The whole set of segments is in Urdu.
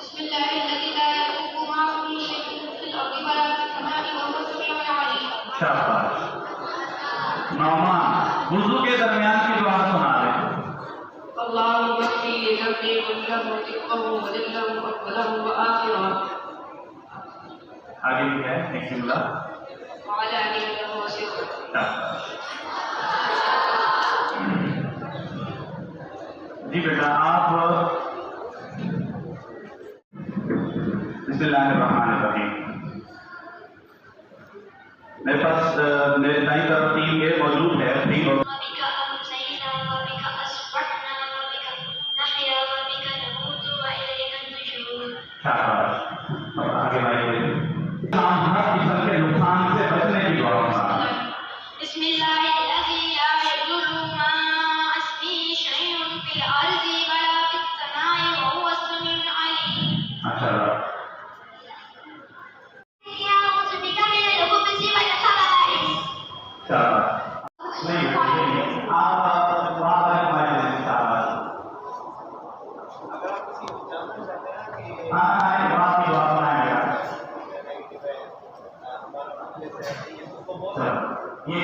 بسم الله الذي لا يضر معه شيء في الأرض ولا في السماء وهو السميع العليم. شاباش. نعمان وضو کے درمیان کی دعا سنا رہے ہیں. اللهم اغفر لي ذنبي كله ودقه وجله وأوله وآخره. آگے بھی ہے ایک جملہ. وعلانيته وسره. جی بیٹا آپ بسم اللہ الرحمن الرحیم. میرے پاس میرے دائیں طرف ٹیم کے موجود ہے. آگے بھائی ہر قسم کے نقصان سے بچنے کی دعا. بسم الله الذي لا يضر مع اسمه شيء في الأرض ولا في السماء وهو السميع العليم. ماشاءاللہ. أعوذ بك من الخبث والخبائث. نہیں آپ یہ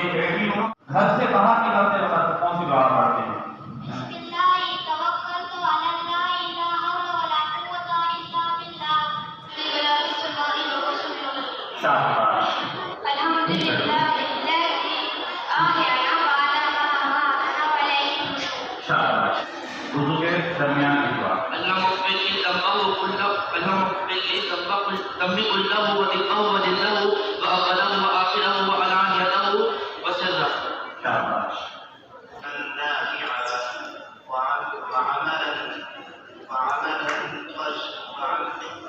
گھر سے باہر نکلتے وقت کون سی دعا پڑھتے ہیں؟ بسم الله توكلت على الله لا حول ولا قوة إلا بالله ولا في السماء وهو السميع العليم. شاباش. الحمد لله الذي أحيانا بعد ما أماتنا وإليه النشور. شاباش. وضو کے درمیان کی دعا. اللهم اغفر لي ذنبه كله ودقه وجله وأوله وآخره وعلانيته وسره. شاباش.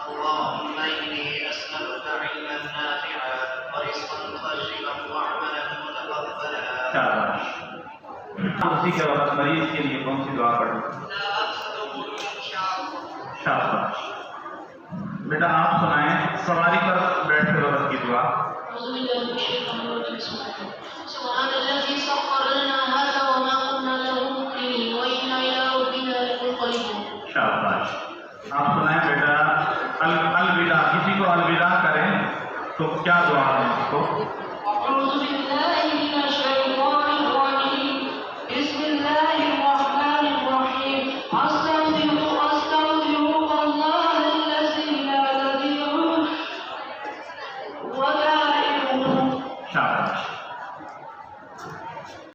اللهم إني أسألك علما نافعا ورزقا طيبا وعملا متقبلا. شاباش. اسی کے وقت مریض کے لیے کون سی دعا پڑھیں؟ شاباش. بیٹا آپ سنائیں سواری پر بیٹھتے وقت کی دعا. سبحان الذي سخر لنا هذا وما كنا له مقرنين وإنا إلى ربنا لمنقلبون. شاباش. آپ سنائیں بیٹا الوداع، کسی کو الوداع کریں تو کیا دعا ہے اس کو؟